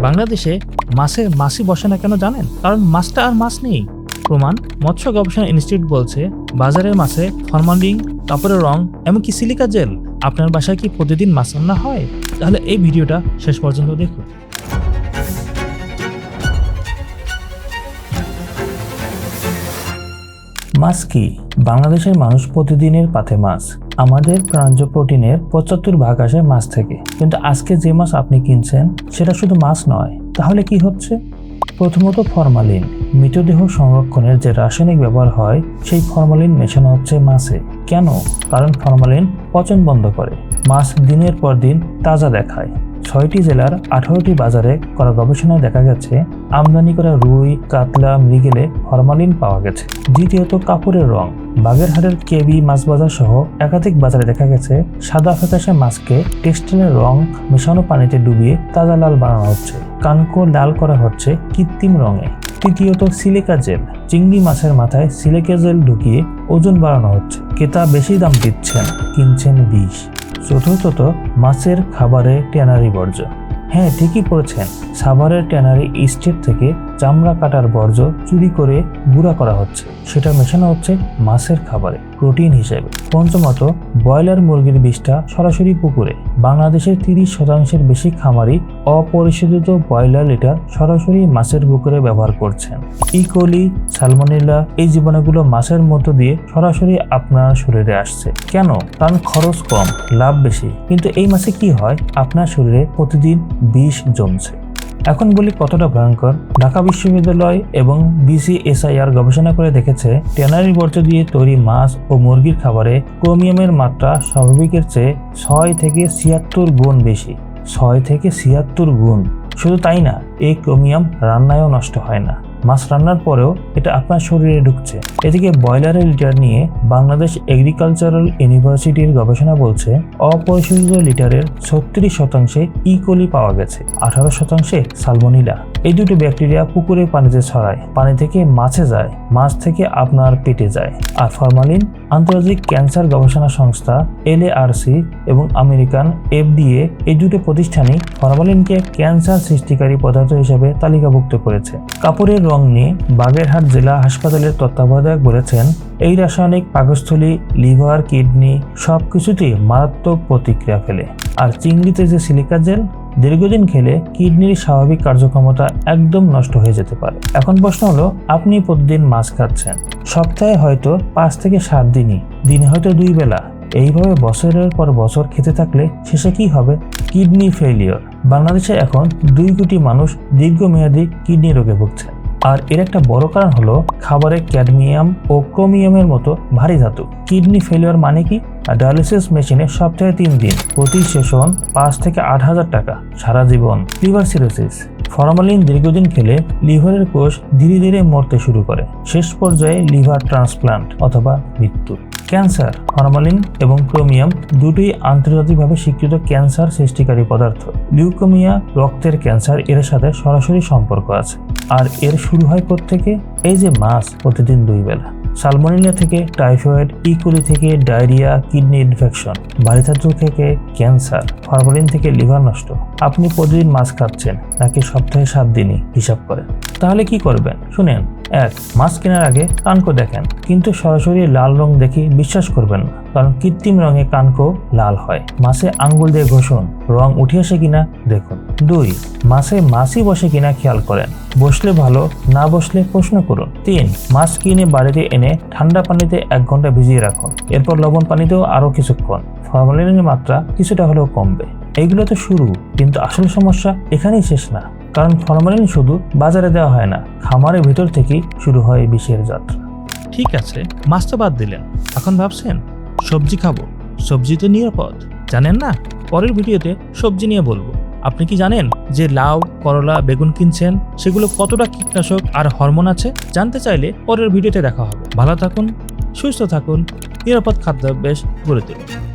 বাংলাদেশে মাছে মাছি বসে না কেন জানেন? কারণ মাছটা আর মাছ নেই। প্রমাণ, মৎস্য গবেষণা ইনস্টিটিউট বলছে বাজারের মাছে ফরমালিন, কাপড়ের রং, এমনকি সিলিকা জেল। আপনার বাসায় কি প্রতিদিন মাছ রান্না হয়? তাহলে এই ভিডিওটা শেষ পর্যন্ত দেখুন। মাছ কি? বাংলাদেশের মানুষ প্রতিদিনের পাতে মাছ। আমাদের প্রাণজ প্রোটিনের 75% আসে মাছ থেকে। কিন্তু আজকে যে মাছ আপনি কিনছেন সেটা শুধু মাছ নয়। তাহলে কি হচ্ছে? প্রথমত ফরমালিন। মৃতদেহ সংরক্ষণের যে রাসায়নিক ব্যবহার হয় সেই ফরমালিন মেশানো হচ্ছে মাছে। কেন? কারণ ফরমালিন পচন বন্ধ করে, মাছ দিনের পর দিন তাজা দেখায়। 6টি জেলার 18টি বাজারে করা গবেষণায় দেখা গেছে আমদানি করা রুই, কাতলা, মৃগেলে ফরমালিন পাওয়া গেছে। দ্বিতীয়ত কাপড়ের রং। বাগেরহাটের কেবি মাছ বাজার সহ একাধিক বাজারে দেখা গেছে সাদা ফ্যাকাশে মাছকে টেক্সটাইলের রং মেশানো পানিতে ডুবিয়ে তাজা লাল বানানো হচ্ছে। কানকো লাল করা হচ্ছে কৃত্রিম রঙে। তৃতীয়ত সিলিকা জেল। চিংড়ি মাছের মাথায় সিলিকা জেল ঢুকিয়ে ওজন বাড়ানো হচ্ছে। ক্রেতা বেশি দাম দিচ্ছেন, কিনছেন বিষ। চতুর্থত মাছের খাবারে ট্যানারি বর্জ্য। হ্যাঁ, ঠিকই পড়েছেন, সাভারের ট্যানারি স্টেট থেকে চামড়া কাটার বর্জ্য চুরি করে গুঁড়া করা হচ্ছে। সেটা মেশানো হচ্ছে মাছের খাবারে প্রোটিন হিসেবে। পঞ্চমত, ব্রয়লার মুরগির বিষটা সরাসরি পুকুরে। বাংলাদেশের 30% বেশি খামারি অপরিশোধিত ব্রয়লার লিটার সরাসরি মাছের পুকুরে ব্যবহার করছেন। ইকোলি, সালমোনেলা এই জীবাণুগুলো মাছের মধ্য দিয়ে সরাসরি আপনার শরীরে আসছে। কেন? কারণ খরচ কম, লাভ বেশি। কিন্তু এই মাছে কি হয়? আপনার শরীরে প্রতিদিন বিষ জমছে। এখন বলি কতটা ভয়ঙ্কর। ঢাকা বিশ্ববিদ্যালয় এবং BCSIR গবেষণা করে দেখেছে ট্যানারি বর্জ্য দিয়ে তৈরি মাছ ও মুরগির খাবারে ক্রোমিয়ামের মাত্রা স্বাভাবিকের চেয়ে 6 থেকে 76 গুণ বেশি। 6 থেকে 76 গুণ। শুধু তাই না, এই ক্রোমিয়াম রান্নায়ও নষ্ট হয় না। মাছ রান্নার পরেও এটা আপনার শরীরে ঢুকছে। এদিকে ব্রয়লারের লিটার নিয়ে বাংলাদেশ এগ্রিকালচারাল ইউনিভার্সিটির গবেষণা বলছে অপরিশোধিত লিটারের 36% ইকোলি পাওয়া গেছে, 18% সালমোনেলা। এই দুটো ব্যাকটেরিয়া পুকুরের পানিতে ছড়ায়, পানি থেকে মাছে যায়, মাছ থেকে আপনার পেটে যায়। আর ফরমালিন? আন্তর্জাতিক ক্যান্সার গবেষণা সংস্থা LARC এবং আমেরিকান FDA এই দুটো প্রতিষ্ঠানই ফরমালিনকে ক্যান্সার সৃষ্টিকারী পদার্থ হিসেবে তালিকাভুক্ত করেছে। কাপড়ের রং নিয়ে বাগেরহাট জেলা হাসপাতালের তত্ত্বাবধায়ক বলেছেন, এই রাসায়নিক পাকস্থলী, লিভার, কিডনি সবকিছুতেই মারাত্মক প্রতিক্রিয়া ফেলে। আর চিংড়িতে যে সিলিকা জেল, দীর্ঘদিন খেলে কিডনির স্বাভাবিক কার্যক্ষমতা একদম নষ্ট হয়ে যেতে পারে। এখন প্রশ্ন হলো, আপনি প্রতিদিন মাছ খাচ্ছেন, সপ্তাহে হয়তো 5 থেকে 7 দিনই, দিনে হয়তো 2 বেলা। এইভাবে বছরের পর বছর খেতে থাকলে শেষে কি হবে? Kidney failure. বাংলাদেশে এখন 2 কোটি মানুষ দীর্ঘমেয়াদী কিডনি রোগে ভুগছে। আর এর একটা বড় কারণ হলো খাবারে ক্যাডমিয়াম ও ক্রোমিয়ামের মতো ভারী ধাতু। কিডনি ফেলিওর মানে কি? ডায়ালিসিস মেশিনে সপ্তাহে 3 দিন, প্রতি সেশন 5 থেকে 8,000 টাকা, সারা জীবন। Liver cirrhosis. ফরমালিন দীর্ঘদিন খেলে লিভারের কোষ ধীরে ধীরে মরতে শুরু করে, শেষ পর্যায়ে লিভার ট্রান্সপ্লান্ট অথবা মৃত্যু। ক্যান্সার। ফরমালিন এবং ক্রোমিয়াম দুটোই আন্তর্জাতিকভাবে স্বীকৃত ক্যান্সার সৃষ্টিকারী পদার্থ। লিউকেমিয়া, রক্তের ক্যান্সার এর সাথে সরাসরি সম্পর্ক আছে। আর এর শুরু হয় কোত্থেকে? এই যে মাছ প্রতিদিন 2 বেলা। সালমোনেলা থেকে টাইফয়েড, ইকোলি থেকে ডায়রিয়া, কিডনি ইনফেকশন, ভারী ধাতু থেকে ক্যান্সার, ফরমালিন থেকে লিভার নষ্ট। আপনি প্রতিদিন মাছ খাচ্ছেন নাকি সপ্তাহে 7 দিনই? হিসাব করেন। তাহলে কি করবেন? শুনেন। 1. মাছ কেনার আগে কানকো দেখেন, কিন্তু সরাসরি লাল রং দেখে বিশ্বাস করবেন না, কারণ কৃত্রিম রঙে কানকো লাল হয়। মাছে আঙ্গুল দিয়ে ঘষুন, রং উঠে আসে কিনা দেখুন। 2. মাছে মাছি বসে কিনা খেয়াল করেন, বসলে ভালো, না বসলে প্রশ্ন করুন। 3. মাছ কিনে বাড়িতে এনে ঠান্ডা পানিতে 1 ঘন্টা ভিজিয়ে রাখুন, এরপর লবণ পানিতেও আরো কিছুক্ষণ। ফরমালিনের মাত্রা কিছুটা হলেও কমবে। এইগুলো তো শুরু, কিন্তু আসল সমস্যা এখানেই শেষ না। কারণ ফরমালিন শুধু বাজারে দেওয়া হয় না, খামারের ভিতর থেকেই শুরু হয় বিষের যাত্রা। ঠিক আছে, মাছ তো বাদ দিলেন, এখন ভাবছেন সবজি খাবো। সবজি তো নিরাপদ, জানেন না? পরের ভিডিওতে সবজি নিয়ে বলবো। আপনি কি জানেন যে লাউ, করলা, বেগুন কিনছেন সেগুলো কতটা কীটনাশক আর হরমোন আছে? জানতে চাইলে পরের ভিডিওতে দেখা হবে। ভালো থাকুন, সুস্থ থাকুন, নিরাপদ খাদ্যাভ্যাস গড়ে তুলুন।